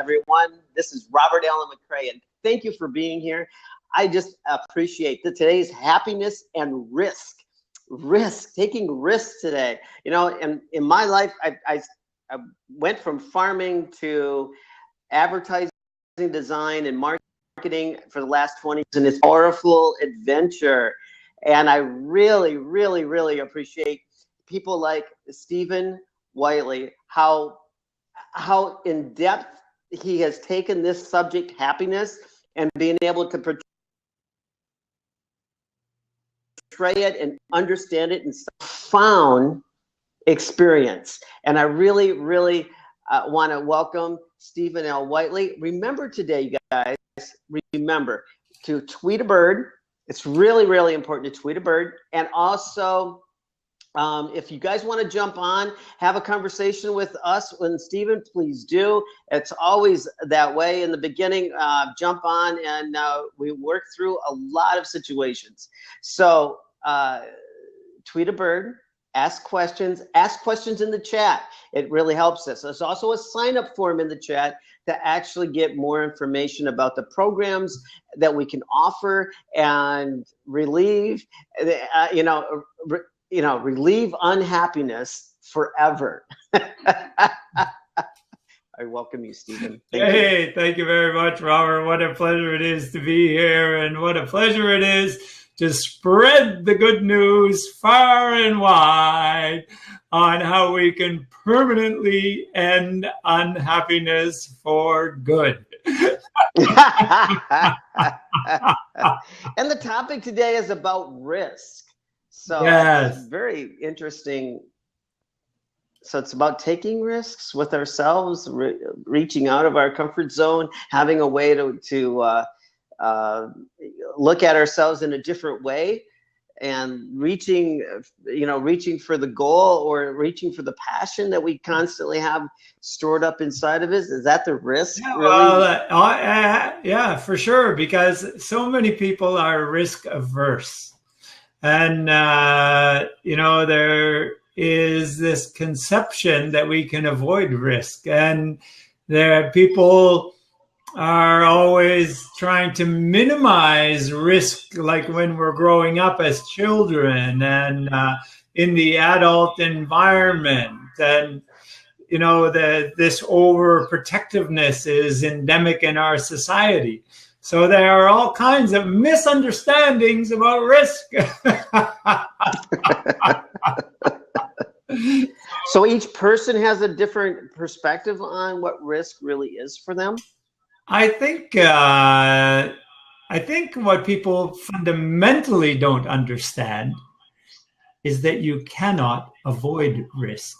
everyone. This is Robert Allen McCrae, and thank you for being here. I just appreciate today's happiness and taking risks today. You know, in my life, I went from farming to advertising, design, and marketing for the last 20 years, and it's a powerful adventure. And I really, really, really appreciate people like Stephen Whiteley, how in depth he has taken this subject, happiness, and being able to portray it and understand it in profound experience. And I really, really want to welcome Stephen L. Whiteley. Remember today, you guys, remember to tweet a bird. It's really, really important to tweet a bird. And also, if you guys want to jump on, have a conversation with us and Stephen, please do. It's always that way in the beginning. Jump on and we work through a lot of situations. So tweet a bird, ask questions in the chat. It really helps us. There's also a sign-up form in the chat to actually get more information about the programs that we can offer and relieve, relieve unhappiness forever. I welcome you, Stephen. Thank you very much, Robert. What a pleasure it is to be here, and what a pleasure it is to spread the good news far and wide on how we can permanently end unhappiness for good. And the topic today is about risk. So yes. It's very interesting. So it's about taking risks with ourselves, reaching out of our comfort zone, having a way to look at ourselves in a different way, and reaching for the goal or reaching for the passion that we constantly have stored up inside of us. Is that the risk? Yeah, really? Well, yeah, for sure, because so many people are risk averse. And, there is this conception that we can avoid risk. And there are people are always trying to minimize risk, like when we're growing up as children and in the adult environment. And, this overprotectiveness is endemic in our society. So there are all kinds of misunderstandings about risk. So each person has a different perspective on what risk really is for them? I think what people fundamentally don't understand is that you cannot avoid risk.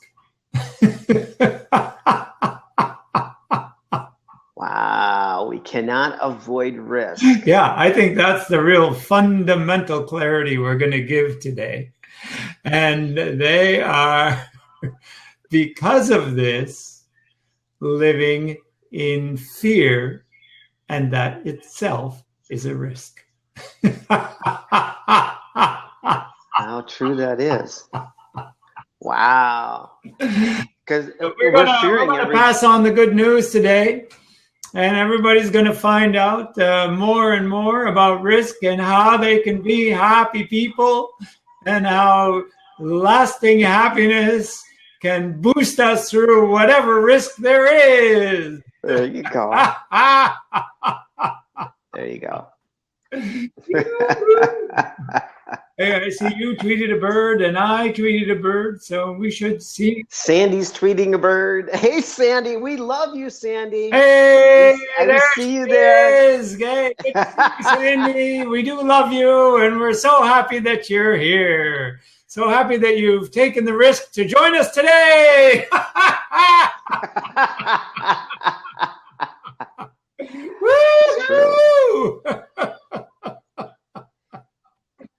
Wow, we cannot avoid risk. Yeah, I think that's the real fundamental clarity we're going to give today. And they are, because of this, living in fear, and that itself is a risk. How true that is. Wow. Because we're going to pass on the good news today. And everybody's going to find out more and more about risk and how they can be happy people and how lasting happiness can boost us through whatever risk there is. There you go. There you go. Hey, I see you tweeted a bird and I tweeted a bird, so we should see. Sandy's tweeting a bird. Hey, Sandy, we love you, Sandy. Hey, I see you there. Hey, Sandy, we do love you, and we're so happy that you're here. So happy that you've taken the risk to join us today. Woo!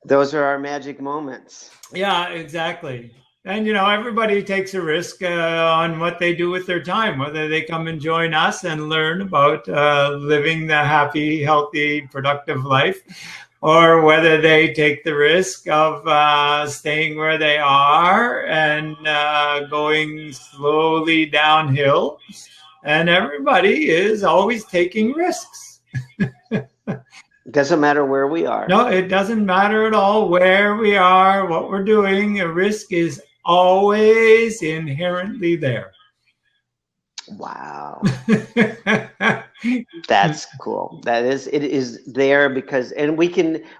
Those are our magic moments. Yeah, exactly. And, everybody takes a risk on what they do with their time, whether they come and join us and learn about living the happy, healthy, productive life, or whether they take the risk of staying where they are and going slowly downhill and everybody is always taking risks. Doesn't matter where we are. No, it doesn't matter at all where we are, what we're doing. A risk is always inherently there. Wow. That's cool. It is there because, and we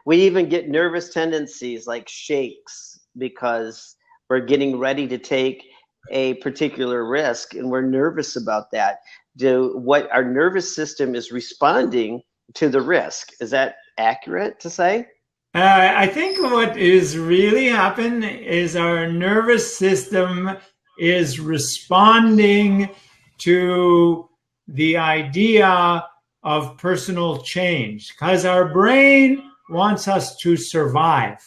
even get nervous tendencies like shakes because we're getting ready to take a particular risk and we're nervous about that. What our nervous system is responding to the risk. Is that accurate to say? I think what is really happening is our nervous system is responding to the idea of personal change because our brain wants us to survive,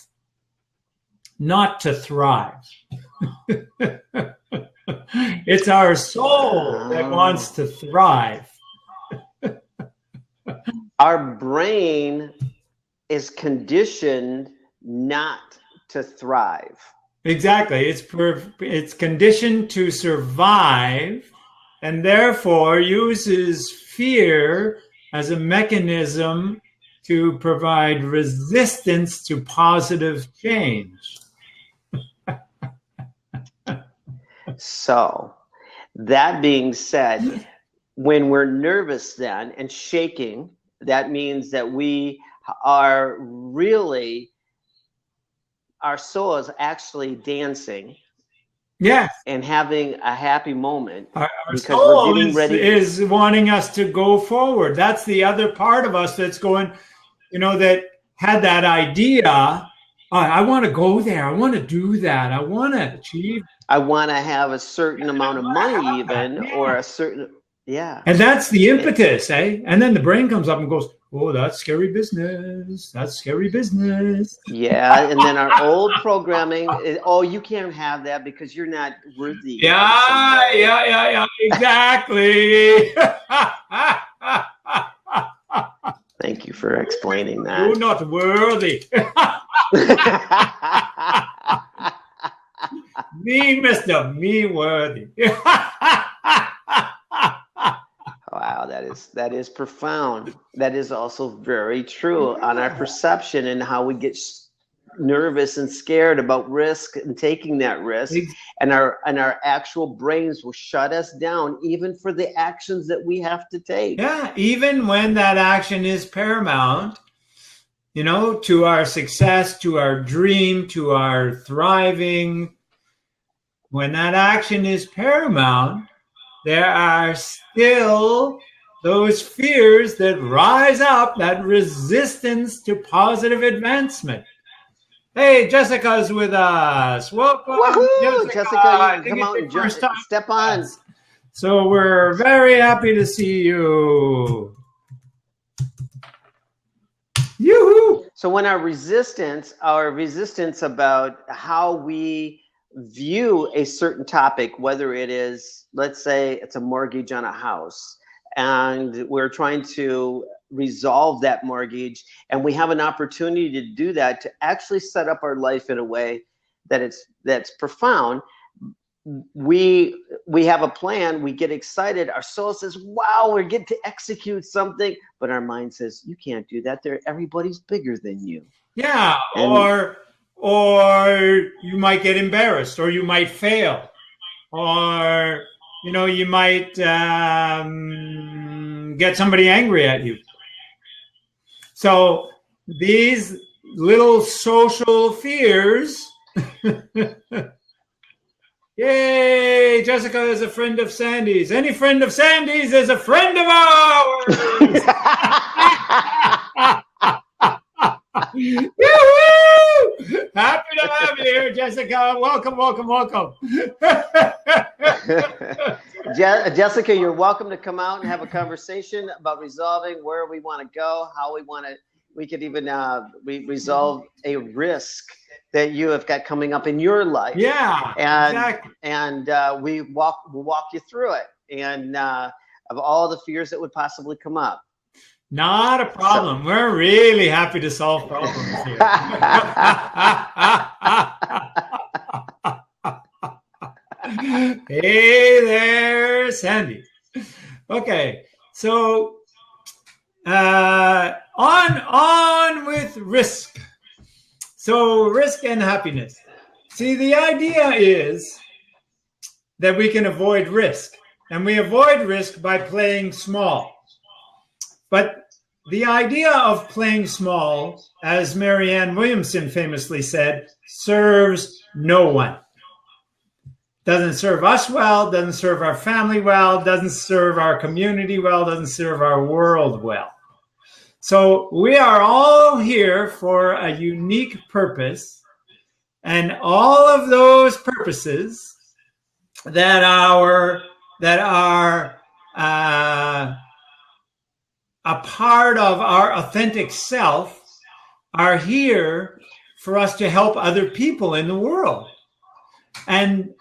not to thrive. It's our soul that wants to thrive. Our brain is conditioned not to thrive. Exactly. It's conditioned to survive and therefore uses fear as a mechanism to provide resistance to positive change. So, that being said, when we're nervous then and shaking, that means that we are really, our soul is actually dancing. Yes. And having a happy moment. Our because soul we're getting ready. Is wanting us to go forward. That's the other part of us that's going, that had that idea. I want to go there. I want to do that. I want to achieve. I want to have a certain amount of money even, or a certain, yeah. And that's the impetus, eh? And then the brain comes up and goes, oh, that's scary business. That's scary business. Yeah, and then our old programming, you can't have that because you're not worthy. Yeah, exactly. Thank you for explaining that. You're not worthy. Me, Mr. Me worthy. Wow, that is profound. That is also very true on our perception and how we get nervous and scared about risk and taking that risk, and our actual brains will shut us down even for the actions that we have to take. Yeah, even when that action is paramount, to our success, to our dream, to our thriving. When that action is paramount, there are still those fears that rise up, that resistance to positive advancement. Hey, Jessica's with us. Welcome, Woohoo! Jessica, you come out and step on. So we're very happy to see you. Yoo-hoo! So when our resistance about how we view a certain topic, whether it is, let's say it's a mortgage on a house, and we're trying to resolve that mortgage, and we have an opportunity to do that, to actually set up our life in a way that's profound. We have a plan, we get excited, our soul says, wow, we're getting to execute something, but our mind says, you can't do that, everybody's bigger than you. Yeah, or you might get embarrassed, or you might fail, or you might get somebody angry at you. So these little social fears. Yay, Jessica is a friend of Sandy's. Any friend of Sandy's is a friend of ours. Yoo-hoo! Happy to have you here, Jessica. Welcome. Jessica, you're welcome to come out and have a conversation about resolving where we want to go, how we could even resolve a risk that you have got coming up in your life. Yeah, exactly. And we'll walk you through it, and of all the fears that would possibly come up. Not a problem. We're really happy to solve problems here. Hey there, Sandy. Okay, so on with risk. So risk and happiness. See, the idea is that we can avoid risk, and we avoid risk by playing small. But the idea of playing small, as Marianne Williamson famously said, serves no one. Doesn't serve us well, doesn't serve our family well, doesn't serve our community well, doesn't serve our world well. So we are all here for a unique purpose, and all of those purposes that are a part of our authentic self are here for us to help other people in the world. And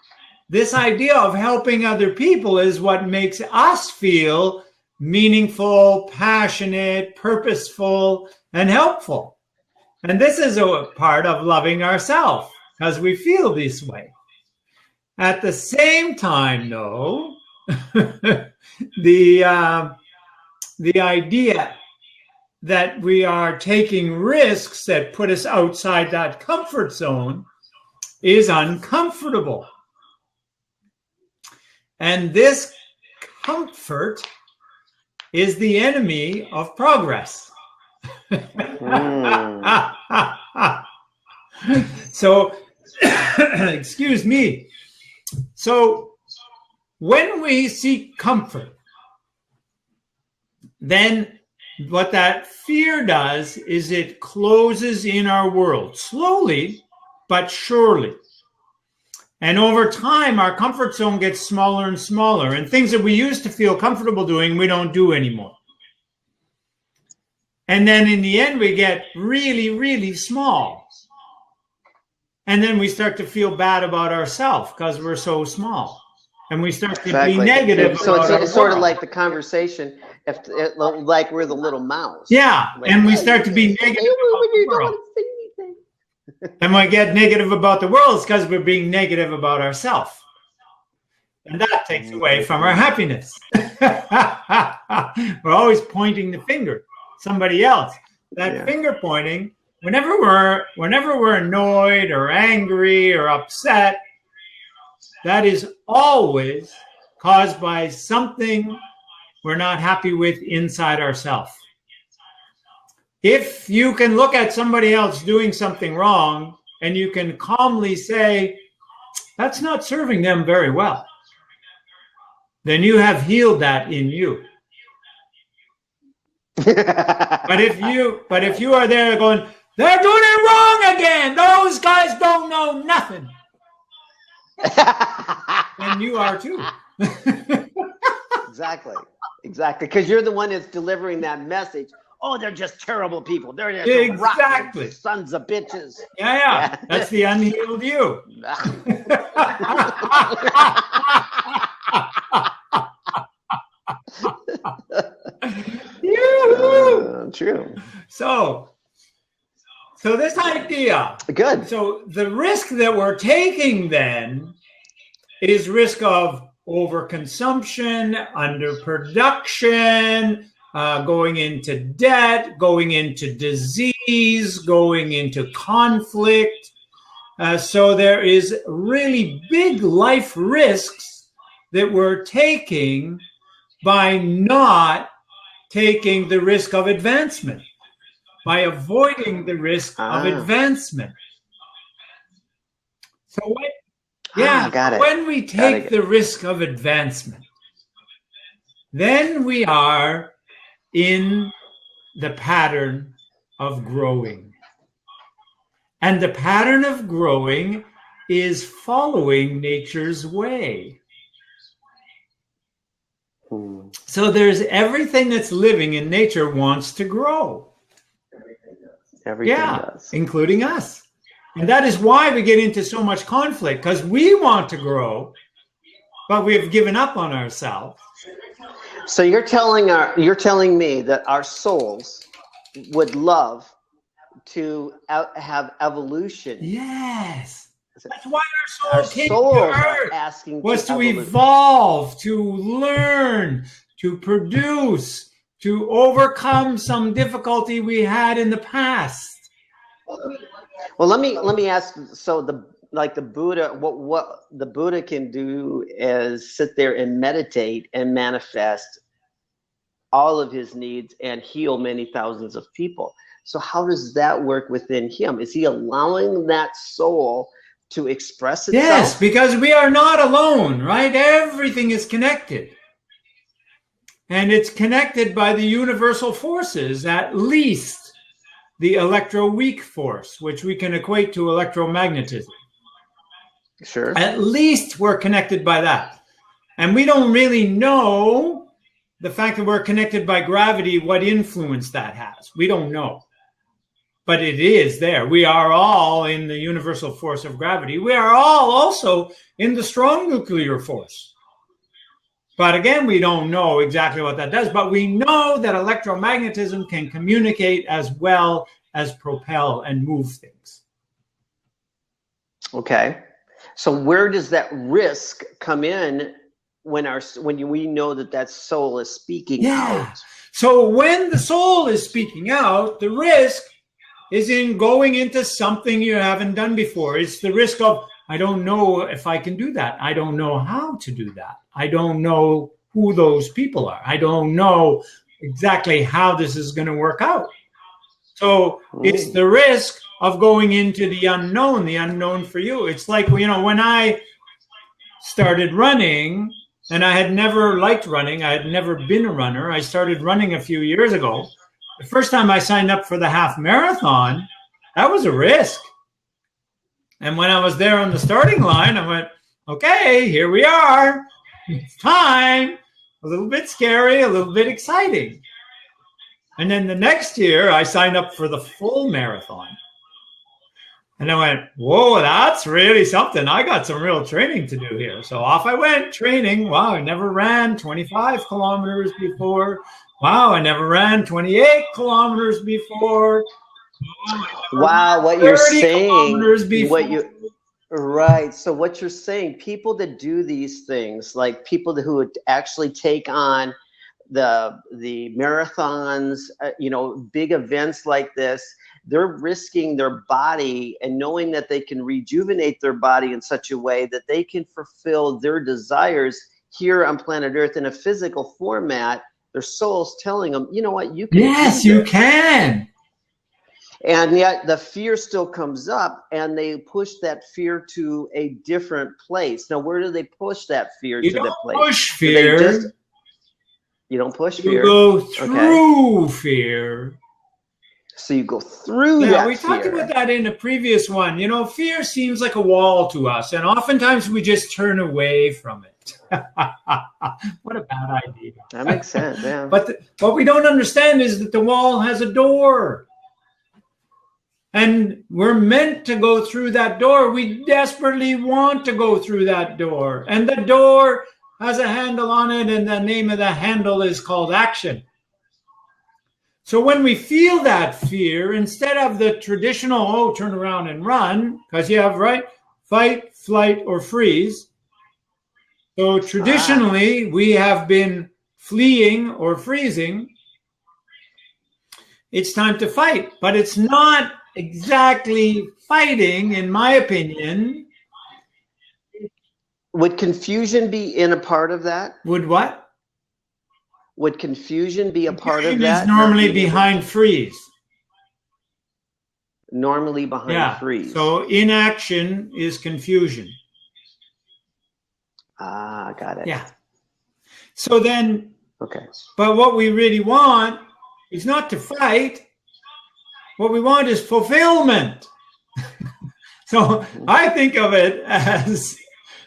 this idea of helping other people is what makes us feel meaningful, passionate, purposeful, and helpful. And this is a part of loving ourselves, because we feel this way. At the same time, though, the idea that we are taking risks that put us outside that comfort zone is uncomfortable. And this comfort is the enemy of progress. So, excuse me. So, when we seek comfort, then what that fear does is it closes in our world, slowly but surely. And over time, our comfort zone gets smaller and smaller, and things that we used to feel comfortable doing, we don't do anymore. And then in the end, we get really, really small. And then we start to feel bad about ourselves because we're so small. And we start to be negative. So it's sort of like the conversation, like we're the little mouse. Yeah, like, and we start to be negative about the world. And we get negative about the world because we're being negative about ourselves. And that takes away from our happiness. We're always pointing the finger, somebody else. That finger pointing, whenever we're annoyed or angry or upset, that is always caused by something we're not happy with inside ourselves. If you can look at somebody else doing something wrong and you can calmly say, that's not serving them very well, then you have healed that in you. But if you are there going, they're doing it wrong again, those guys don't know nothing, then you are too. Exactly. Because you're the one that's delivering that message. Oh, they're just terrible people. They're just rotten sons of bitches. Yeah. That's the unhealed you. True. So this idea. Good. So the risk that we're taking then is risk of overconsumption, underproduction, going into debt, going into disease, going into conflict. So there is really big life risks that we're taking by not taking the risk of advancement, by avoiding the risk of advancement. So when we take the risk of advancement, then we are in the pattern of growing. And the pattern of growing is following nature's way. So there's everything that's living in nature wants to grow. Everything does. Including us. And that is why we get into so much conflict, because we want to grow, but we've given up on ourselves. So you're telling me that our souls would love to have evolution. Yes. That's why our souls are asking was to evolve, to learn, to produce, to overcome some difficulty we had in the past. Well, let me ask. So the Buddha, what the Buddha can do is sit there and meditate and manifest all of his needs and heal many thousands of people. So how does that work within him? Is he allowing that soul to express itself? Yes, because we are not alone, right? Everything is connected. And it's connected by the universal forces, at least the electroweak force, which we can equate to electromagnetism. Sure. At least we're connected by that. And we don't really know the fact that we're connected by gravity, what influence that has. We don't know. But it is there. We are all in the universal force of gravity. We are all also in the strong nuclear force. But again, we don't know exactly what that does. But we know that electromagnetism can communicate as well as propel and move things. Okay. So where does that risk come in when we know that soul is speaking out? So when the soul is speaking out, the risk is in going into something you haven't done before. It's the risk of, I don't know if I can do that. I don't know how to do that. I don't know who those people are. I don't know exactly how this is going to work out. So it's the risk of going into the unknown for you. It's like, when I started running, and I had never liked running, I had never been a runner. I started running a few years ago. The first time I signed up for the half marathon, that was a risk. And when I was there on the starting line, I went, okay, here we are. It's time. A little bit scary, a little bit exciting. And then the next year, I signed up for the full marathon. And I went, whoa, that's really something. I got some real training to do here. So off I went training. Wow, I never ran 25 kilometers before. Wow, I never ran 28 kilometers before. Wow, what you're saying, right. So what you're saying, people that do these things, like people who would actually take on the marathons, big events like this, they're risking their body and knowing that they can rejuvenate their body in such a way that they can fulfill their desires here on planet Earth in a physical format. Their soul's telling them, you know what, you can. Yes, you can. And yet the fear still comes up, and they push that fear to a different place. Now, where do they push that fear to the place? Push fear. You don't push fear. You go through fear. So you go through that fear. We talked about that in a previous one. Fear seems like a wall to us, and oftentimes we just turn away from it. What a bad idea. That makes sense, yeah. But what we don't understand is that the wall has a door. And we're meant to go through that door. We desperately want to go through that door. And the door has a handle on it, and the name of the handle is called action. So when we feel that fear, instead of the traditional, turn around and run, because you have, fight, flight, or freeze. So traditionally, we have been fleeing or freezing. It's time to fight, but it's not exactly fighting, in my opinion. Would confusion be in a part of that? Would what? Would confusion be a part of that? It's normally behind freeze. Normally behind freeze. So inaction is confusion. Got it. Yeah. So then, okay. But what we really want is not to fight. What we want is fulfillment. So I think of it as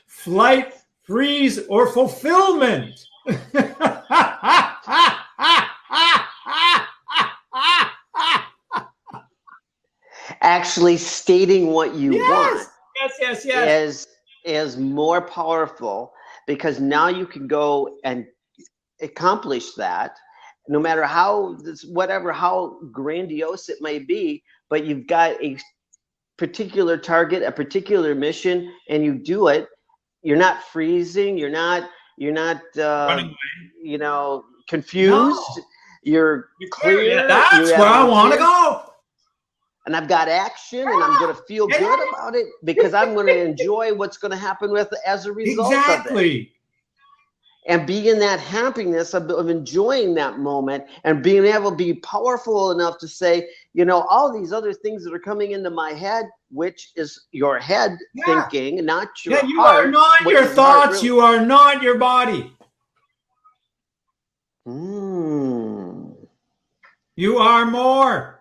flight, freeze, or fulfillment. Actually stating what you want is more powerful, because now you can go and accomplish that, no matter how grandiose it may be, but you've got a particular target, a particular mission, and you do it. You're not freezing. You're not, You're not, Running away. you know, confused. No. You're clear. Yeah, that's You where have I want to intent, go. and I've got action, and I'm going to feel good about it because I'm going to enjoy what's going to happen with as a result of it. Exactly. And be in that happiness of enjoying that moment and being able to be powerful enough to say, you know, all these other things that are coming into my head, which is your head thinking, not your heart. You are not your thoughts. Really. You are not your body. You are more.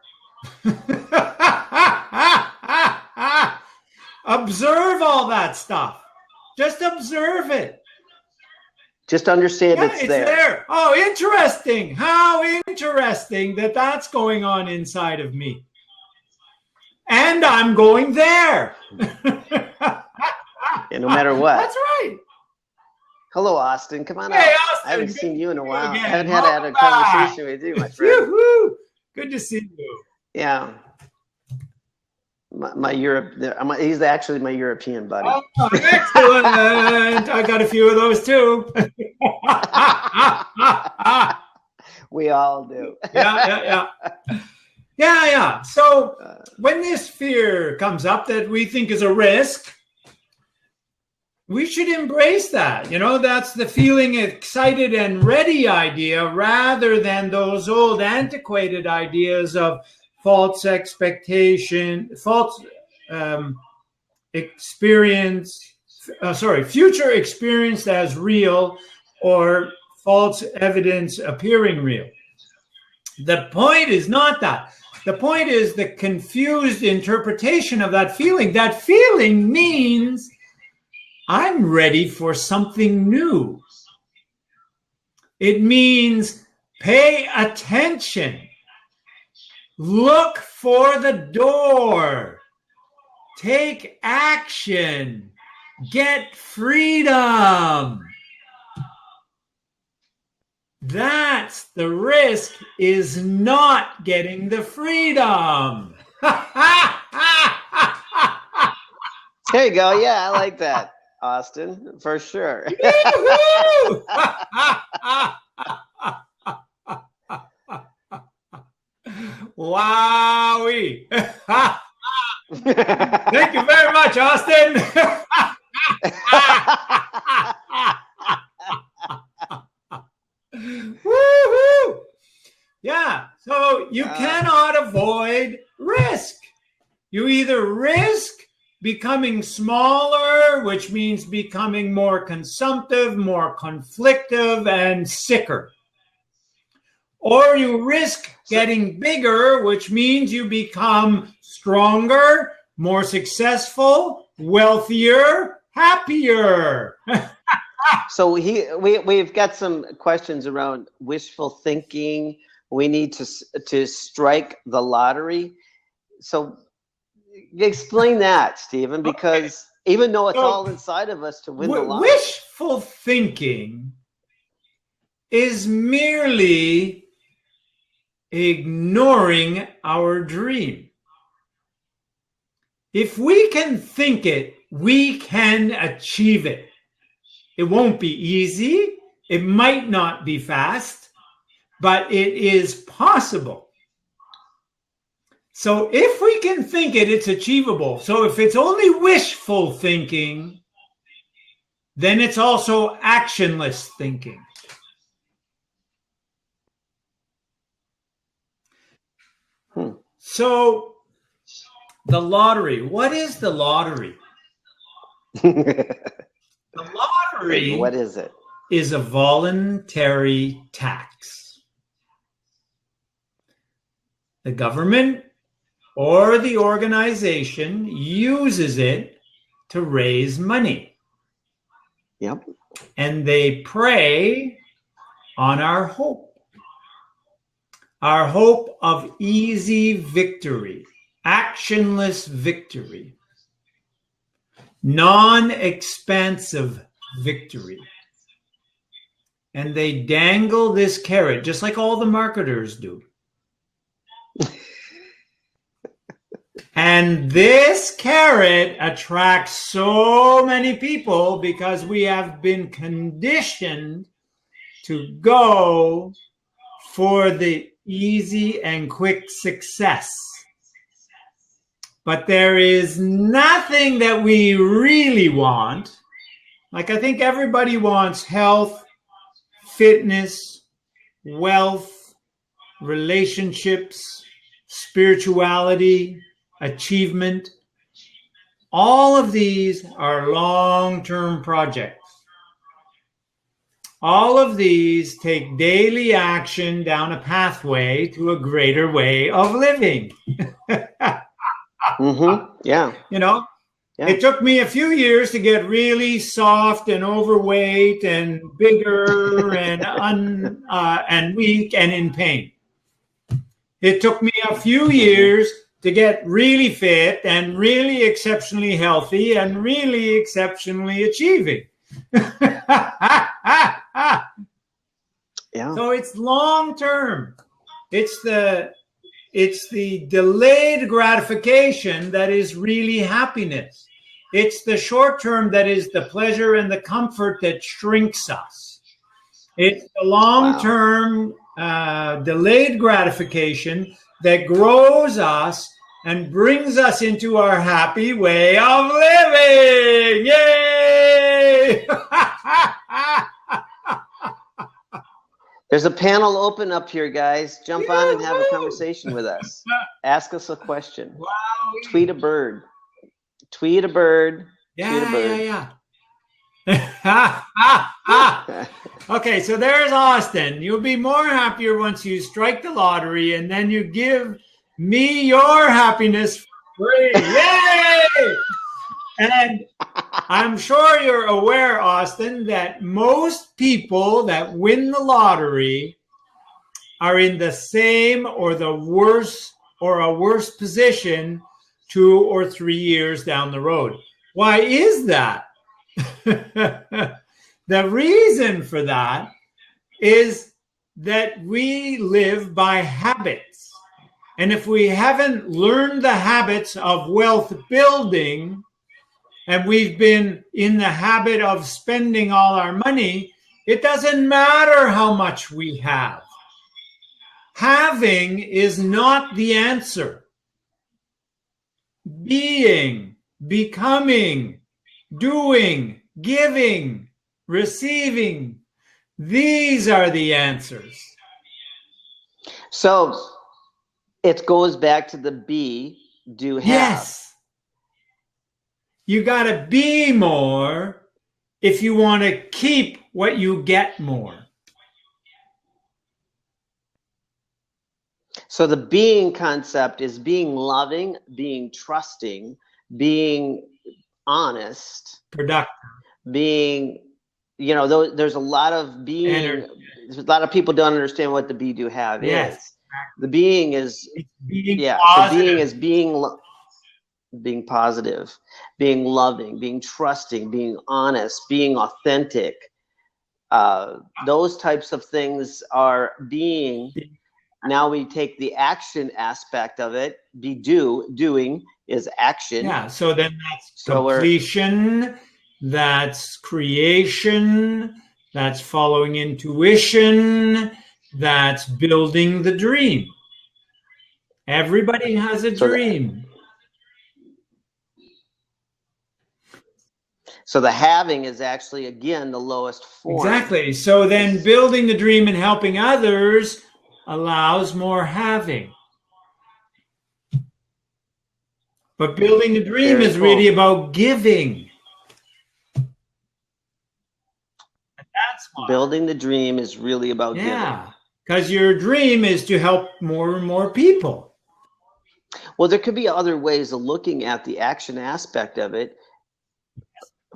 Observe all that stuff. Just observe it. Just understand it's there. Oh, interesting. How interesting that that's going on inside of me. And I'm going there. And no matter what. That's right. Hello, Austin. Come on out. Austin, I haven't seen you in a while. I haven't had a conversation with you, my friend. Good to see you. Yeah. My Europe, he's actually my European buddy. Oh, excellent. I got a few of those too. We all do. Yeah. So when this fear comes up that we think is a risk, we should embrace that. You know, that's the feeling excited and ready idea rather than those old antiquated ideas of false expectation, false experience, future experienced as real or false evidence appearing real. The point is not that. The point is the confused interpretation of that feeling. That feeling means I'm ready for something new. It means pay attention. Look for the door. Take action. Get freedom. That's the risk, is not getting the freedom. There you go. Yeah, I like that, Austin, for sure. Wowie. Thank you very much, Austin. Woo-hoo. Yeah, so you cannot avoid risk. You either risk becoming smaller, which means becoming more consumptive, more conflictive, and sicker. Or you risk getting bigger, which means you become stronger, more successful, wealthier, happier. So we've got some questions around wishful thinking. We need to strike the lottery. So explain that, Stephen, because even though it's all inside of us to win the lottery. Wishful thinking is merely ignoring our dream. If we can think it, we can achieve it. It won't be easy. It might not be fast, but it is possible. So if we can think it, it's achievable. So if it's only wishful thinking, then it's also actionless thinking. So the lottery, what is the lottery? The lottery, what is it? Is a voluntary tax. The government or the organization uses it to raise money. Yep. And they prey on our hope of easy victory, actionless victory, non-expansive victory. And they dangle this carrot, just like all the marketers do. And this carrot attracts so many people because we have been conditioned to go for the easy and quick success. But there is nothing that we really want. Like, I think everybody wants health, fitness, wealth, relationships, spirituality, achievement. All of these are long-term projects. All of these take daily action down a pathway to a greater way of living. Yeah. You know, yeah. It took me a few years to get really soft and overweight and bigger and weak and in pain. It took me a few years to get really fit and really exceptionally healthy and really exceptionally achieving. Yeah. So it's long term. It's the delayed gratification that is really happiness. It's the short term that is the pleasure and the comfort that shrinks us. It's the long term delayed gratification that grows us and brings us into our happy way of living. Yay! There's a panel open up here, guys. Jump on and have a conversation with us. Ask us a question. Wow. Tweet a bird. Tweet a bird. Yeah. Okay, so there's Austin. You'll be more happier once you strike the lottery and then you give me your happiness for free. Yay! And I'm sure you're aware, Austin, that most people that win the lottery are in the same or a worse position 2 or 3 years down the road. Why is that? The reason for that is that we live by habits. And if we haven't learned the habits of wealth building, and we've been in the habit of spending all our money, it doesn't matter how much we have. Having is not the answer. Being, becoming, doing, giving, receiving, these are the answers. So it goes back to the be, do, have. Yes. You got to be more if you want to keep what you get more. So the being concept is being loving, being trusting, being honest, productive, being, there's a lot of being. A lot of people don't understand what the be, do, have is. The being is being positive. The being is being positive, being loving, being trusting, being honest, being authentic. Those types of things are being. Now we take the action aspect of it. Doing is action. Yeah, so then that's completion, that's creation, that's following intuition, that's building the dream. Everybody has a dream. So the having is actually, again, the lowest form. Exactly. So then building the dream and helping others allows more having. But building the dream is really about giving. And that's why. Building the dream is really about giving. Yeah, because your dream is to help more and more people. Well, there could be other ways of looking at the action aspect of it.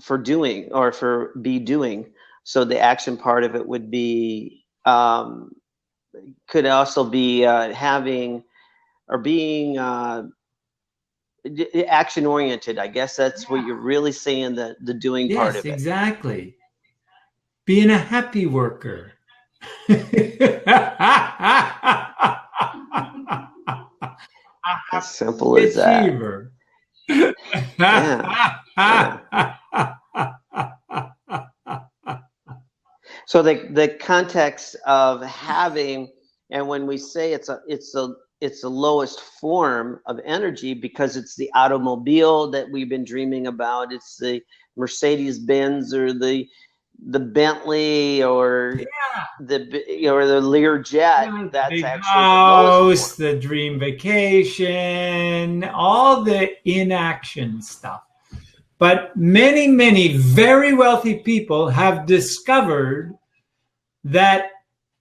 For doing or for be doing. So the action part of it would be, could also be having or being action oriented. I guess that's what you're really saying, the doing part of it. Yes, exactly. Being a happy worker. A As simple as that. Achiever. Yeah. So the context of having, and when we say it's the lowest form of energy because it's the automobile that we've been dreaming about. It's the Mercedes Benz or the Bentley or the Learjet. That's big actually house, the dream vacation, all the inaction stuff. But many, many very wealthy people have discovered that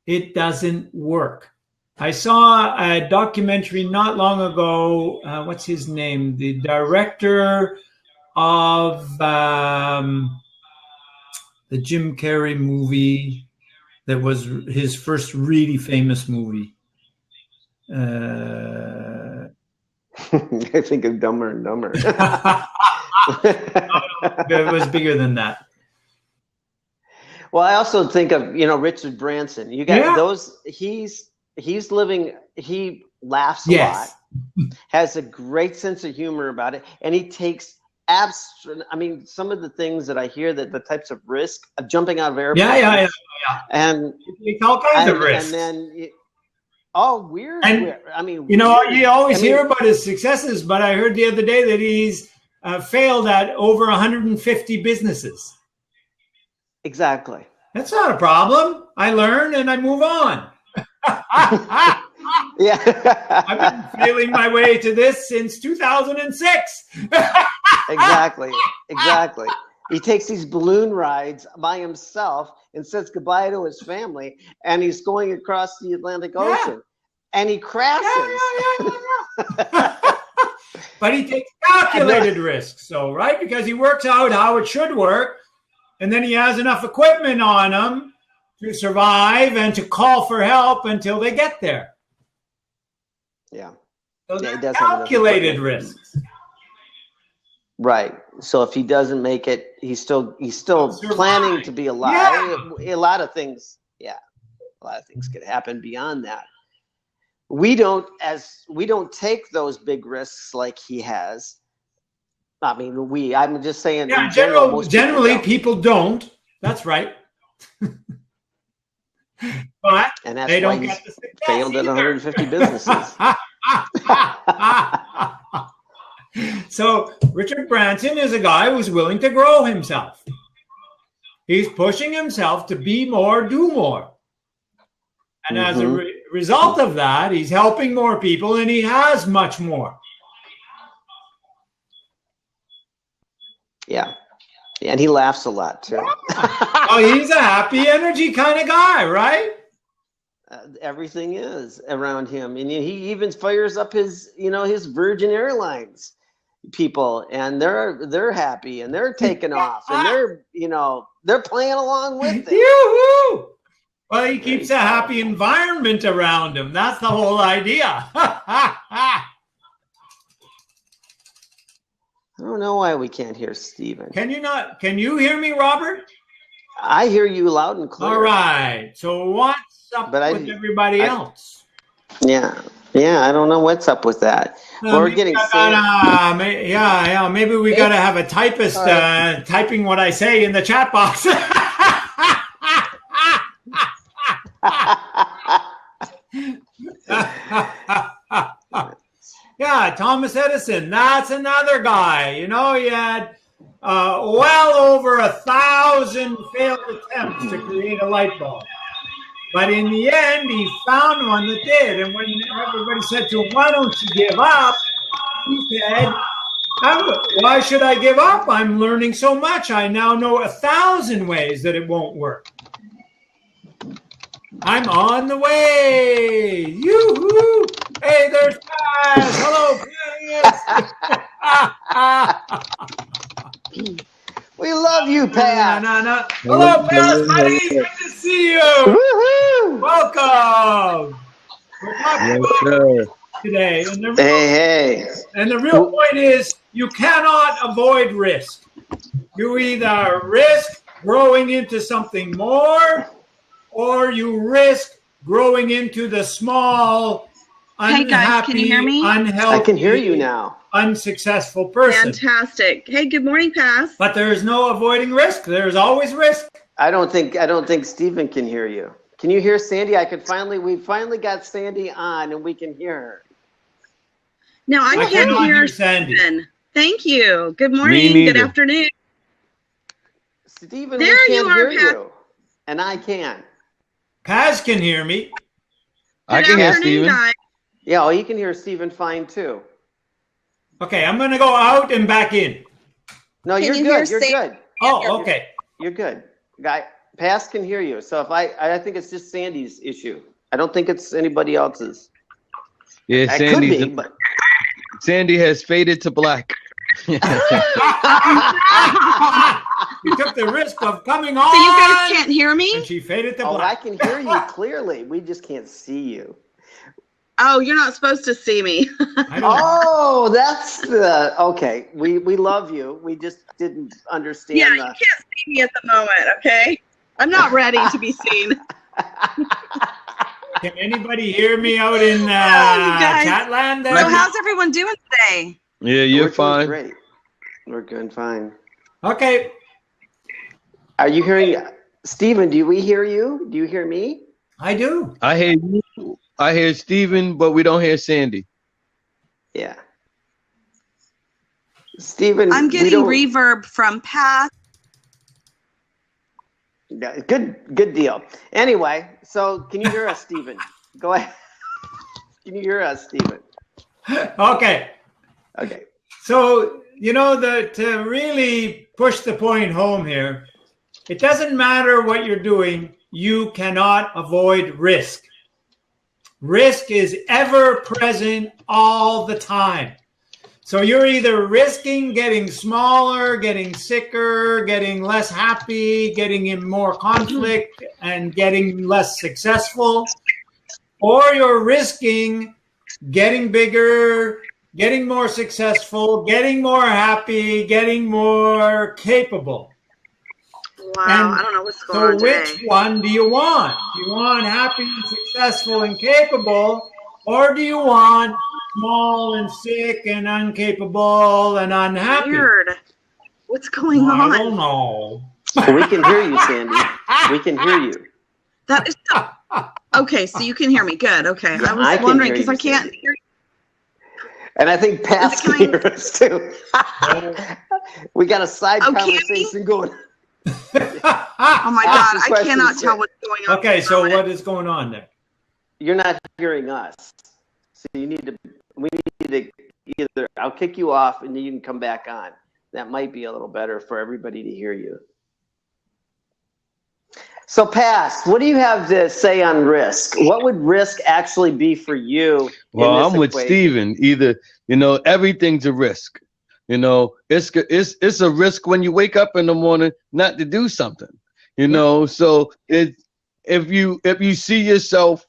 it doesn't work. I saw a documentary not long ago. What's his name? The director of the Jim Carrey movie that was his first really famous movie. I think of Dumber and Dumber. It was bigger than that. Well, I also think of, Richard Branson. You got those. He's living. He laughs a lot. Has a great sense of humor about it, and he takes some of the things that I hear, that the types of risk of jumping out of airplanes. Yeah. And it's all kinds of risks. And then weird. And, weird. You always hear about his successes, but I heard the other day that he's failed at over 150 businesses. Exactly. That's not a problem. I learn and I move on. Yeah. I've been failing my way to this since 2006. Exactly. He takes these balloon rides by himself and says goodbye to his family, and he's going across the Atlantic Ocean, and he crashes. But he takes calculated risks, right? Because he works out how it should work, and then he has enough equipment on him to survive and to call for help until they get there. Yeah. So they're calculated risks. Right. So if he doesn't make it, he's still planning to be alive. A lot of things could happen beyond that. We don't take those big risks like he has. I'm just saying. Yeah, generally people don't. That's right. But and that's they don't why get the success failed at 150 businesses. So Richard Branson is a guy who's willing to grow himself. He's pushing himself to be more, do more. And as a result of that, he's helping more people, and he has much more. Yeah. And he laughs a lot, too. He's a happy energy kind of guy, right? Everything is around him. And he even fires up his Virgin Airlines people, and they're happy, and they're taking off, and they're playing along with it. Yoo-hoo! Well, he keeps a happy environment around him. That's the whole idea. I don't know why we can't hear Stephen. Can you hear me, Robert? I hear you loud and clear. All right. So what's up with everybody else? Yeah, I don't know what's up with that. We're getting maybe we got to have a typist typing what I say in the chat box. Yeah, Thomas Edison. That's another guy. He had well over 1,000 failed attempts to create a light bulb. But in the end, he found one that did. And when everybody said to him, "Why don't you give up?" he said, "Why should I give up? I'm learning so much. I now know 1,000 ways that it won't work. I'm on the way. Yoo-hoo! Hey, there's Paz. Hello, Paz. We love you, Paz. No. Hello, Paz. Buddy. Good to see you. Woo-hoo. Welcome. We're talking about today. And hey. And the real point is, you cannot avoid risk. You either risk growing into something more, or you risk growing into the small, unhappy, hey guys, can you hear me? unhealthy, I can hear you now. unsuccessful person. Fantastic. Hey, good morning, Pass. But there is no avoiding risk. There is always risk. I don't think Stephen can hear you. Can you hear Sandy? We finally got Sandy on and we can hear her. No, I can't cannot hear Sandy. Stephen. Thank you. Good morning. Good afternoon. Stephen, There we can't you are, hear Pat. you. And I can. Paz can hear me. I Good can hear afternoon, Stephen. guys. Yeah, well, you can hear Stephen fine too. Okay, I'm going to go out and back in. No, Can you're you good. hear You're Sandy? good. Oh, okay. You're good. Guy, Pass can hear you. So if I think it's just Sandy's issue. I don't think it's anybody else's. Yeah, It could be, but Sandy has faded to black. You took the risk of coming on. So you guys can't hear me? And she faded to oh, I black. can hear you clearly. We just can't see you. Oh, you're not supposed to see me. I don't know. Oh, that's the okay. We love you. We just didn't understand. Yeah, you can't see me at the moment, okay? I'm not ready to be seen. Can anybody hear me out in guys. Chatland? So how's everyone doing today? Yeah, you're We're doing fine. Great. We're good. Fine. Okay. Are you hearing Stephen? Do we hear you? Do you hear me? I do. I hear you. I hear Stephen, but we don't hear Sandy. Yeah. Stephen, I'm we getting don't- reverb from Pass. Yeah, good deal. Anyway, so can you hear us, Stephen? Go ahead. Can you hear us, Stephen? Okay. Okay. So, to really push the point home here, it doesn't matter what you're doing, you cannot avoid risk. Risk is ever present all the time. So you're either risking getting smaller, getting sicker, getting less happy, getting in more conflict, and getting less successful, or you're risking getting bigger, getting more successful, getting more happy, getting more capable. Wow, And I don't know what's going so on today. which one do you want? Do you want happy and successful and capable, or do you want small and sick and incapable and unhappy? Weird. What's going I on? don't know. We can hear you, Sandy. We can hear you. That is okay. So you can hear me. Good. Okay. Yeah, I was I can wondering hear because you, I can't Sandy. hear. And I think Pat can hear us too. We got a side Oh, can we? conversation going. Oh my Ask God! your I question, cannot sir. tell what's going on. Okay, so what is going on there? You're not hearing us. So we need to either, I'll kick you off and then you can come back on. That might be a little better for everybody to hear you. So Pass, what do you have to say on risk? What would risk actually be for you? Well, in this I'm with equation? Stephen. Either, everything's a risk. It's a risk when you wake up in the morning not to do something. So if you see yourself,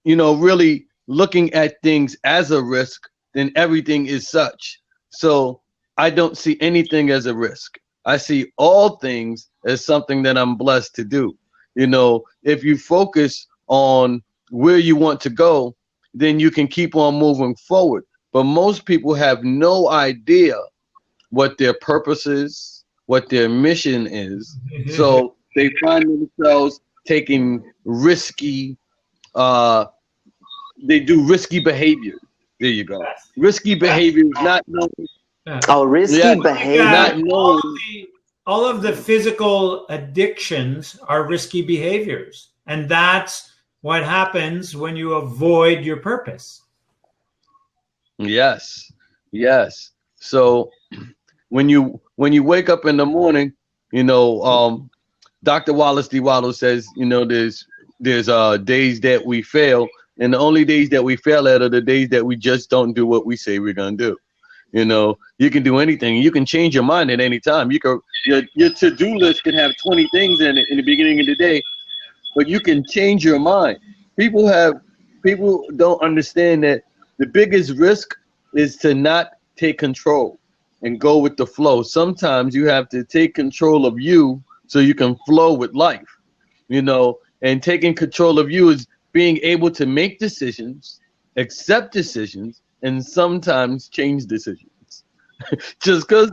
really looking at things as a risk, then everything is such. So I don't see anything as a risk. I see all things as something that I'm blessed to do. If you focus on where you want to go, then you can keep on moving forward. But most people have no idea what their purpose is, what their mission is. So they find themselves taking risky, they do risky behavior. There you go. Risky behavior is not known. Oh, risky Yeah. behavior. Not known. All of the physical addictions are risky behaviors. And that's what happens when you avoid your purpose. Yes. So when you wake up in the morning, Dr. Wallace D. Waddle says, there's days that we fail, and the only days that we fail at are the days that we just don't do what we say we're gonna do. You can do anything. You can change your mind at any time. Your to-do list can have 20 things in it in the beginning of the day, but you can change your mind. People don't understand that the biggest risk is to not take control and go with the flow. Sometimes you have to take control of you so you can flow with life, and taking control of you is being able to make decisions accept decisions, and sometimes change decisions. just because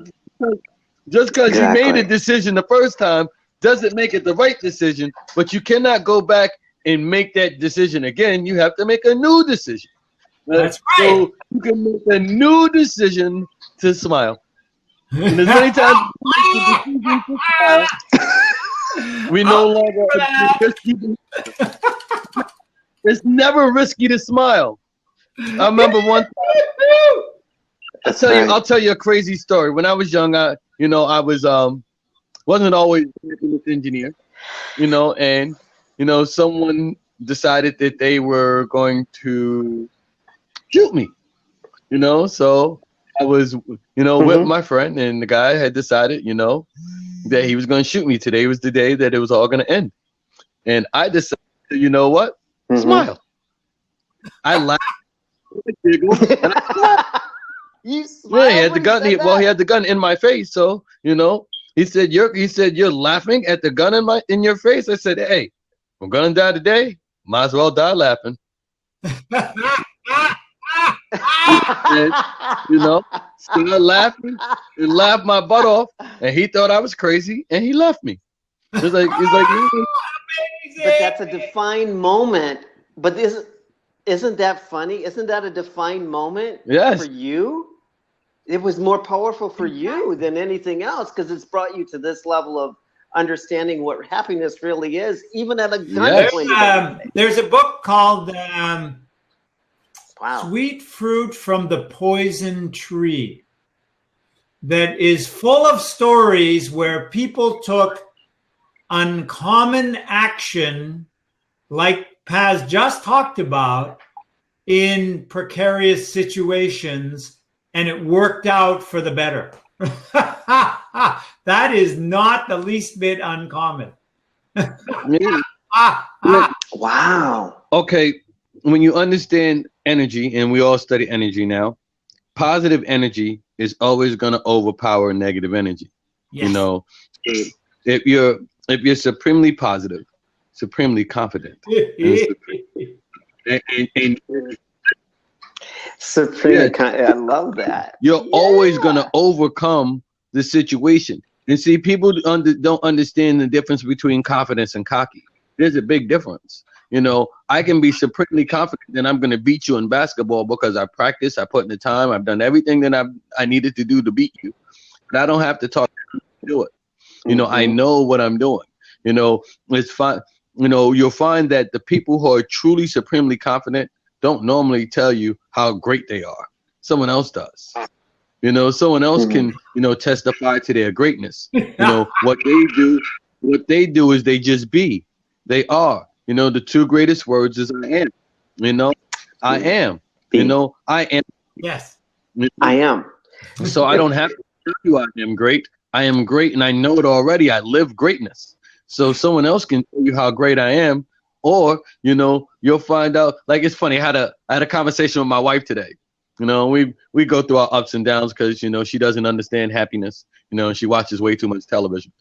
you made a decision the first time doesn't make it the right decision, but you cannot go back and make that decision again. You have to make a new decision. That's right. So you can make a new decision to smile. And as many times as you make a decision to smile, we no longer it's never risky to smile. I remember one time, I'll tell you a crazy story. When I was young, I was wasn't always a happiness engineer, and someone decided that they were going to shoot me, so I was, with my friend, and the guy had decided, that he was going to shoot me. Today was the day that it was all going to end. And I decided, you know what? Smile. I laughed. And I smiled. You smiled. Yeah, he had the gun. He had the gun in my face. So, he said, you're laughing at the gun in your face. I said, hey, I'm going to die today. Might as well die laughing. And, started laughing and laughed my butt off, and he thought I was crazy, and he left me. He's like, but that's a defined moment. But isn't that funny? Isn't that a defined moment Yes. for you? It was more powerful for you than anything else because it's brought you to this level of understanding what happiness really is, even at a gunpoint. There's a book called Wow. Sweet Fruit from the Poison Tree that is full of stories where people took uncommon action, like Paz just talked about, in precarious situations, and it worked out for the better. That is not the least bit uncommon. Wow. Okay, when you understand energy, and we all study energy now, positive energy is always going to overpower negative energy. Yes. If you're supremely positive, supremely confident, and I love that. You're always going to overcome the situation. And see, people don't understand the difference between confidence and cocky. There's a big difference. I can be supremely confident that I'm going to beat you in basketball because I practiced, I put in the time, I've done everything that I needed to do to beat you. But I don't have to talk to do it. I know what I'm doing. It's fine. You'll find that the people who are truly supremely confident don't normally tell you how great they are. Someone else does. Someone else can, testify to their greatness. What they do is they just be. They are. The two greatest words is I am. I am. I am. Yes. I am. So I don't have to tell you I am great. I am great, and I know it already. I live greatness. So someone else can tell you how great I am, or you'll find out. Like, it's funny. I had a conversation with my wife today. We go through our ups and downs because she doesn't understand happiness. She watches way too much television.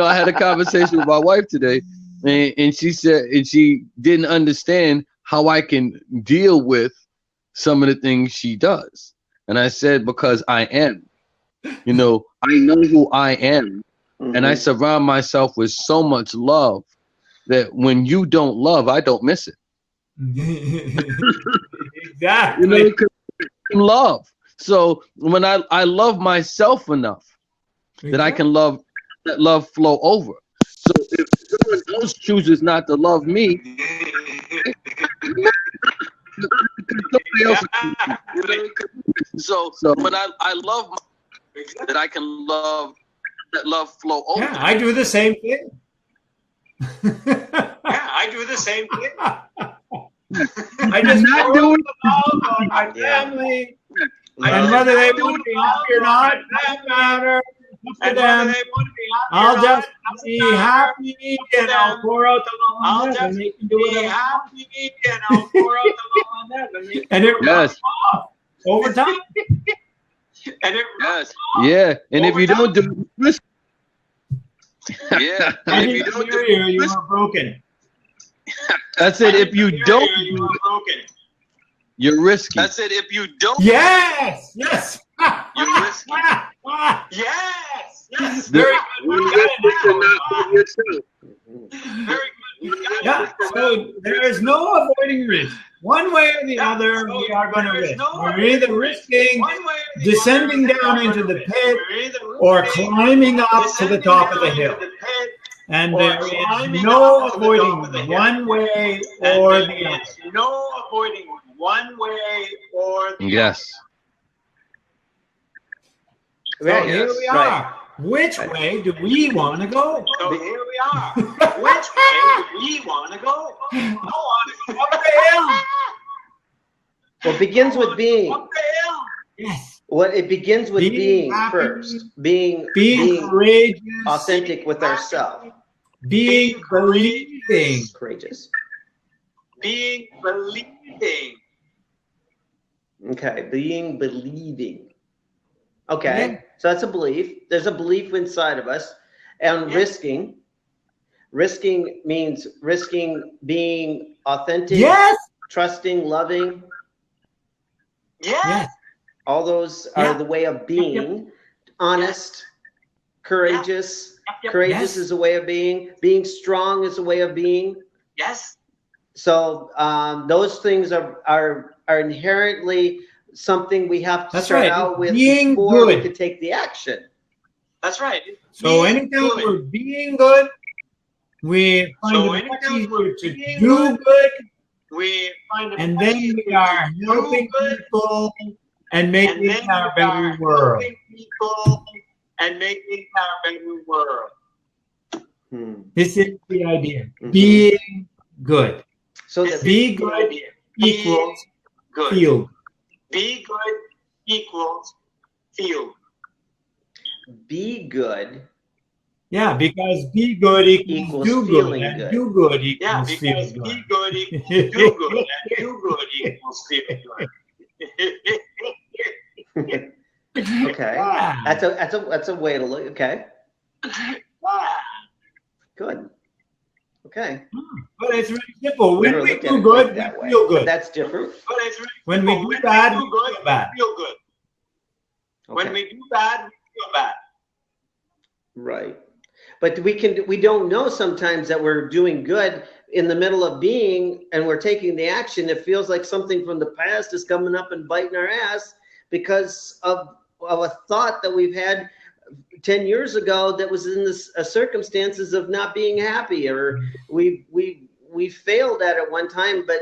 I had a conversation with my wife today, and she said, and she didn't understand how I can deal with some of the things she does. And I said, because I am. I know who I am, and I surround myself with so much love that when you don't love, I don't miss it. Exactly. Love. So when I love myself enough that I can let love flow over. So if someone else chooses not to love me, so when I love that I can let love flow over. Yeah, I do the same thing. I just pour out the love on my family. And whether they want to be happy or not, doesn't matter. To them, I'll just be happy and I'll pour out the love on them. And they can do whatever. And I'll pour out the love on them. And it runs off over time. Yeah, and if you don't do it, I didn't hear you. You were broken. I said if you don't, you are broken. you're risky. I said if you don't, Yes, yes. you're risky. Yes, yes. Very good. Very good. Yeah, so there is no avoiding risk. One way or the other, so we are going to there is risk. no We're either avoiding risk. risking One way or the descending other, down we are into gonna the risk. pit We're either or risking climbing up to the descending top of the down hill. into the pit, And or there is climbing no up to the top of the avoiding hill. one way and or there the other. is no avoiding one way or the Yes. So Right, here yes, we right. are. Which way do we want to go? So here we are. Which way do we want to go? I want to go up the hill. Well, it begins with being. Up the hill. Yes. What it begins with Being being happy, first. Being courageous, authentic with ourselves. being believing. Courageous. Being believing. Okay, being believing. Okay, Yeah. so that's a belief. There's a belief inside of us. And Yeah. risking. Risking means risking being authentic, Yes. trusting, loving. Yeah. Yes. All those are Yeah. the way of being. Honest, courageous. Yep. Courageous Yes. is a way of being. Being strong is a way of being. Yes. So those things are inherently something we have to That's start right. out with Being before we good. can take the action. That's right. So Being anytime good. we're being good, we find So it much anytime we're easier to being do good, good, we find it and much then easier we are to do helping good, people and and making then our we better are world. helping people and making our better world. Hmm. This is the idea. Mhm. Being good. So This that Be is the good idea. equals Good. feel. Be good equals feel. be good. Yeah, because be good equals, Equals do good, feeling and good. do good Yeah, equals feel because good. be good equals do good, and do good equals feel good. Okay, Ah. that's a way to look. Okay, good. Okay, But it's really simple. When Never we looked at do it good, like that we way. feel But good. that's different. But it's really When we simple. do bad, we good, feel bad. we feel good. When Okay. we do bad, we feel bad. Right. But we don't know sometimes that we're doing good in the middle of being and we're taking the action. It feels like something from the past is coming up and biting our ass because of a thought that we've had 10 years ago that was in this circumstances of not being happy, or we failed at it one time, but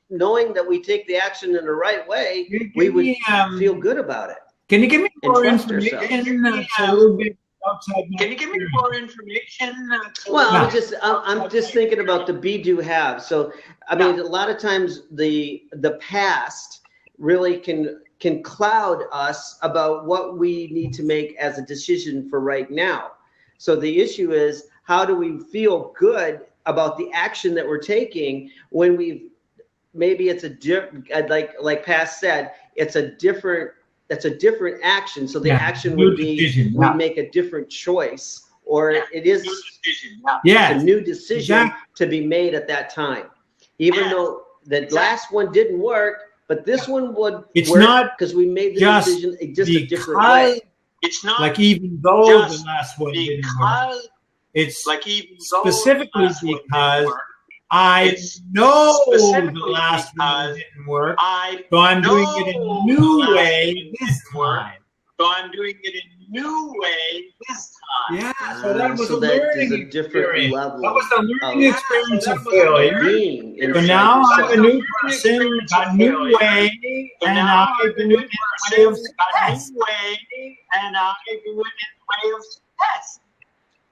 knowing that we take the action in the right way, we would feel good about it. Can you give me And more trust information? ourselves. A little bit outside my Can you give me experience? more information? Well, No. I'm just thinking about the be do have. So I mean, a lot of times the past really can cloud us about what we need to make as a decision for right now. So the issue is, how do we feel good about the action that we're taking when maybe it's a different, like Pat said, it's a different action. So the Yeah, action new would be decision, we yeah. make a different choice, or Yeah, it is New decision. Yes. a new decision Exactly. to be made at that time. Even Yes. though the Exactly. last one didn't work, but this one would It's work not because we made the just decision just a different way. because, It's not like, even though just the last one didn't work, because, it's like, even though specifically the last one didn't because work, I it's know the specifically last one because didn't work, I so I'm doing it in a know new the last way one this didn't work. time. So I'm doing it in a new way this time. Yeah, so that was So a that learning is a different experience. level That was the learning of experience that of was a failure. being So inside now I'm a yourself. new person, got a new way, So and now I I'm do a it new in a way of person, got a success. new way, and I do it in a way of success.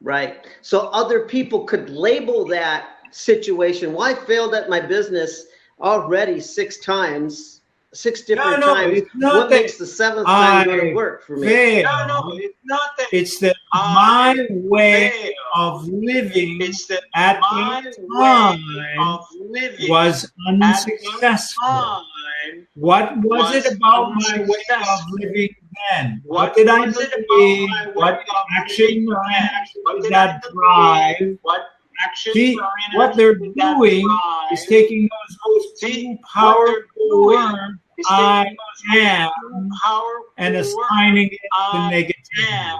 Right. So other people could label that situation. Well, I failed at my business already 6 times, 6 different No, times. it's not What that makes the 7th time going I to work for me? fail. No, it's not that It's that I my way fail. of living It's that at my that way time of living was at that unsuccessful. time. What was it was about my way of unsuccessful. living then? What What did I was it about believe? my way What of action living or then? action What did did that I drive? believe? What actions See, are what they're energy that doing drive. is taking those See, two what powerful they're doing words, is I taking those am, two powerful and words, assigning it to I negativity. am,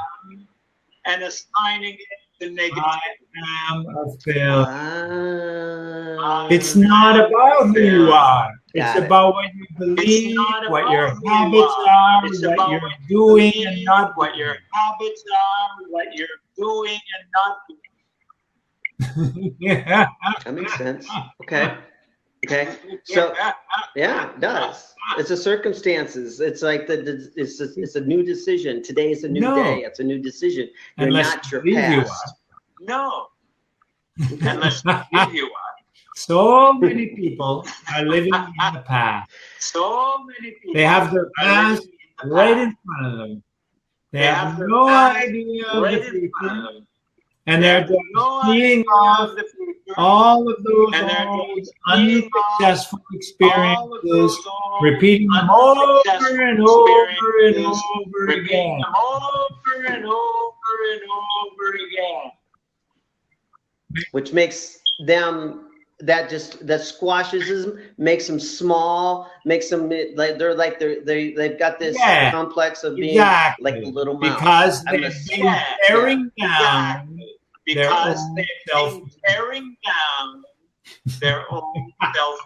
and assigning it to negativity. I am a failure. Ah. It's not about who you are. It's Got it. about what you believe, not what about your who you habits are. are, It's what about you're what doing you and believe, not what your habits are, what you're doing and not doing. Yeah. That makes sense. Okay. Okay. So yeah, it does. It's the circumstances. It's like it's a new decision. Today is a new No. day. It's a new decision. You're Unless not you your believe you past. No. Unless you believe you are. So many people are living in the past. So many people. They have their are past living in the right past. in front of them. They They have have their no past idea of right the in front of future, them. and They they're have just no seeing idea off of the future. all of those And they're old just seeing off unsuccessful all of experiences, those old repeating them over unsuccessful and over and experiences, over repeating again. them over and over and over again. Which makes them that squashes them, makes them small, makes them like they've got this Yeah, complex of being exactly. like a little mouse. Because I'm they've a- been Yeah, tearing down exactly. their Because own they've self. been tearing down their own self.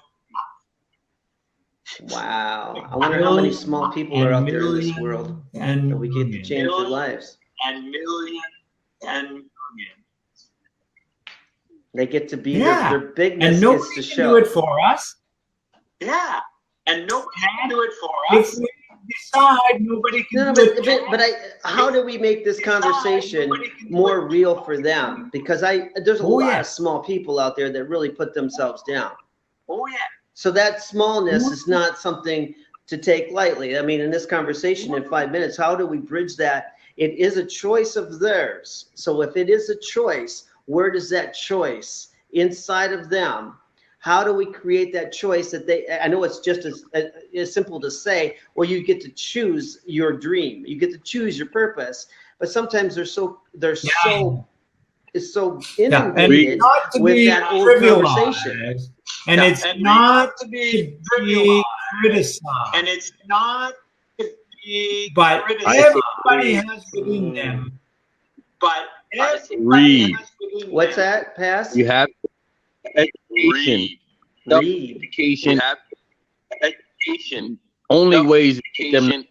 Wow. I wonder how many small people are out there in this world And that we get to change their lives. And millions and millions. They get to be Yeah. their bigness and gets nobody to can show. do it for us. Yeah. And nobody can do it for If us. we decide, nobody can No, do it. but how do we make this conversation more real for them? Because there's a Oh, lot yeah. of small people out there that really put themselves down. Oh, yeah. So that smallness is not something to take lightly. I mean, in this conversation in 5 minutes, how do we bridge that? It is a choice of theirs. So if it is a choice, where does that choice inside of them? How do we create that choice that I know it's just as simple to say, well, you get to choose your dream. You get to choose your purpose. But sometimes it's so Yeah, and inundated not to with be that old conversation. trivialized, and Yeah, it's and not to to be be criticized. And it's not to be But criticized. everybody has within them. But everybody Read. has within What's them. that, Pass? You have education. Read. Education. Have education. Only ways to get them Education.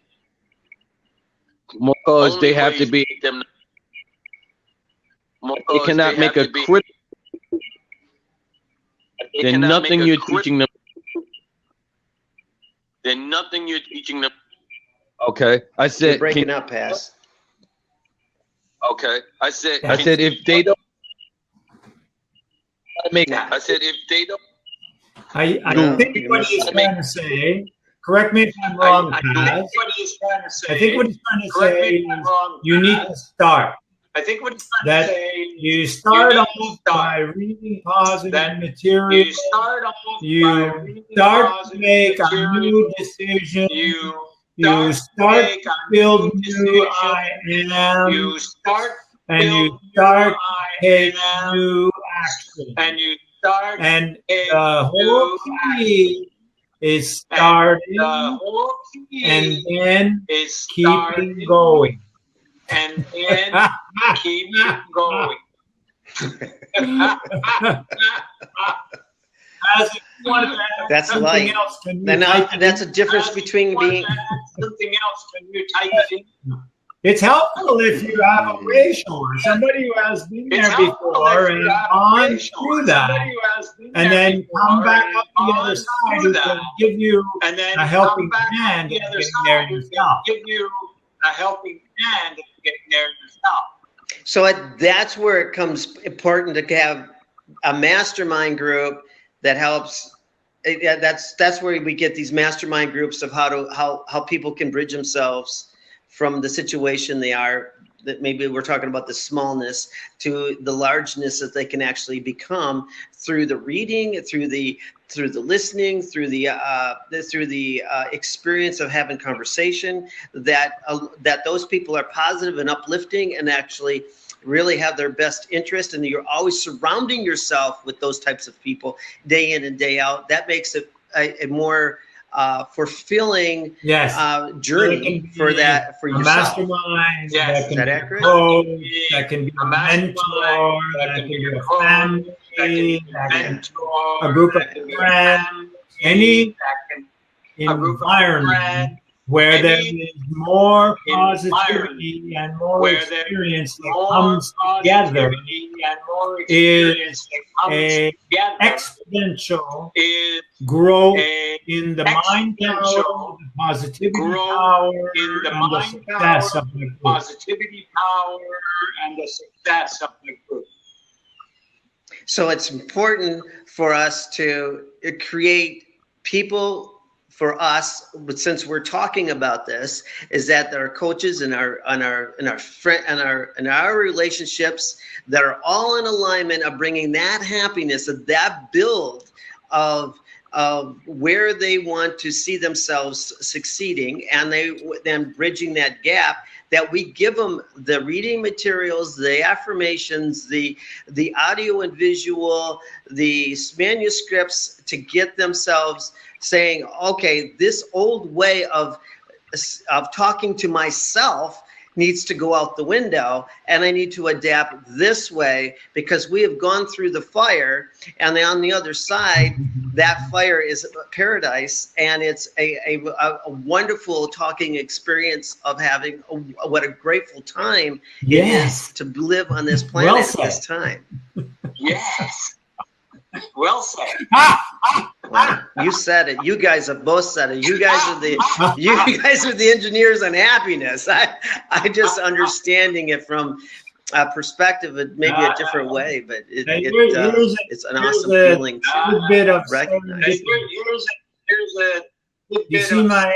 because they have to be. them. They cannot make a critical. Then nothing you're teaching them. Then nothing you're teaching them. Okay, I You're said. breaking up, Pass. Okay. I said If they don't make. I said if they don't I No, think you what missed he's it. trying to say, correct me if I'm wrong, I think Paz. what he's trying to say. I think what he's trying to correct me say if I'm is wrong, you need Pat. to start. I think what he's trying That to say. You start need off to by start. reading positive That material. You start off by You reading start to positive make a material. new decision. You You start to make to a build new new decision. I am, You start and you build start new to take I am, new action. and you start And take the whole new key is And starting the whole key and then is keeping starting going. and then keep going. As if you wanted to add That's something light. else, can you Then type it that's a in? difference between being. Something else, can you type it in? It's helpful if you have a ratio or somebody who has been It's there helpful before if you and have a gone ratio, through that, somebody who has been and there then come before back and up the other gone side through who can that. give you And then a helping come back hand to the at other getting there side who can yourself. give you a helping hand at getting there yourself. So that's where it comes important to have a mastermind group that helps. Yeah, that's where we get these mastermind groups of how people can bridge themselves from the situation they are that maybe we're talking about the smallness to the largeness that they can actually become through the reading, through the listening, through the experience of having conversation, that those people are positive and uplifting and actually really have their best interest, and you're always surrounding yourself with those types of people day in and day out. That makes it a more fulfilling journey for yourself. Mastermind, Yes. Is that accurate? That can be a mentor, that can be a family, a group of friends, any environment where there is more positivity and more experience that comes together is a exponential growth in the mind power, the positivity power, and the success of the group. Positivity power and the success of the group. So it's important for us to create people. For us, but since we're talking about this, is that our coaches and our relationships that are all in alignment of bringing that happiness, of that build of where they want to see themselves succeeding, and then bridging that gap, that we give them the reading materials, the affirmations, the audio and visual, the manuscripts to get themselves saying, okay, this old way of talking to myself needs to go out the window, and I need to adapt this way because we have gone through the fire, and on the other side, that fire is paradise, and it's a wonderful talking experience of having what a grateful time it is to live on this planet at this time. Yes. Well said. Well, you said it. You guys have both said it. You guys are the engineers on happiness. I just understanding it from a perspective, maybe a different way, but it's an awesome feeling to recognize. You see my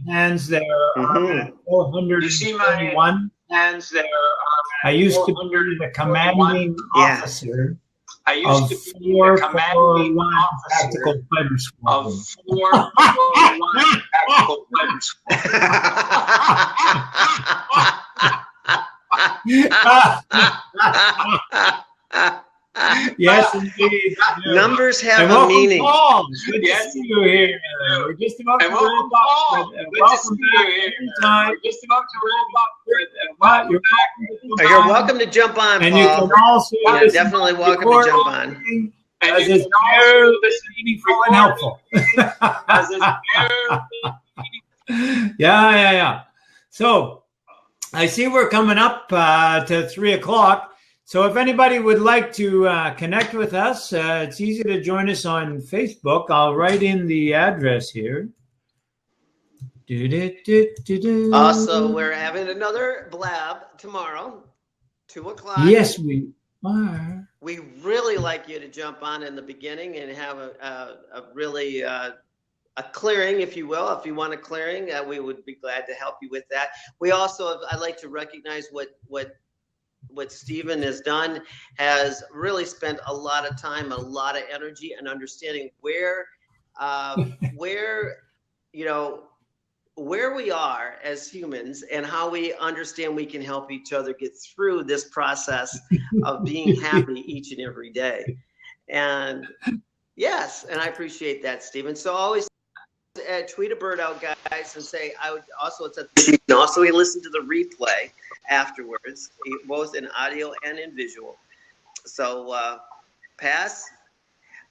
hands there are 421. Hands there. I used to be the commanding officer of 441 Tactical Fighter Squadron. Of 441 Tactical Fighter Squadron. Yes, indeed. Numbers have a meaning. Paul. Good to see you here. We're just about to wrap up. Welcome back anytime. We're just about to wrap up. You're welcome to jump on, and Paul. you can also definitely welcome to jump on. As it's very meaningful and helpful. Yeah. So I see we're coming up to 3 o'clock. So if anybody would like to connect with us, it's easy to join us on Facebook. I'll write in the address here. Also, we're having another blab tomorrow, 2 o'clock. Yes, we are. We really like you to jump on in the beginning and have a really a clearing, if you will. If you want a clearing, we would be glad to help you with that. We also, I'd like to recognize what Stephen has done, has really spent a lot of time, a lot of energy, and understanding where we are as humans and how we understand we can help each other get through this process of being happy each and every day. And yes, and I appreciate that, Stephen. So always tweet a bird out, guys, and say you can also listen to the replay afterwards, both in audio and in visual. So Pass,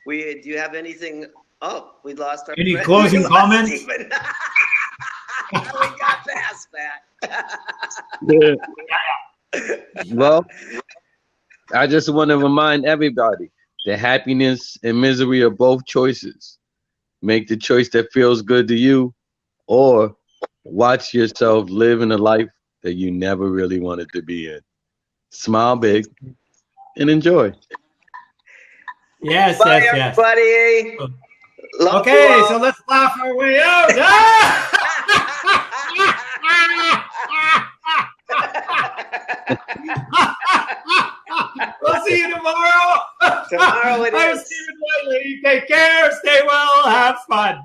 do you have anything? Oh, we lost our any closing comments? We got Pass back. Well, I just want to remind everybody that happiness and misery are both choices. Make the choice that feels good to you, or watch yourself live in a life that you never really wanted to be in. Smile big and enjoy. Yes, Bye, yes. everybody. Love Okay, so let's laugh our way out. We'll see you tomorrow. Tomorrow it I'm is. Stephen Whiteley. Take care. Stay well. Have fun.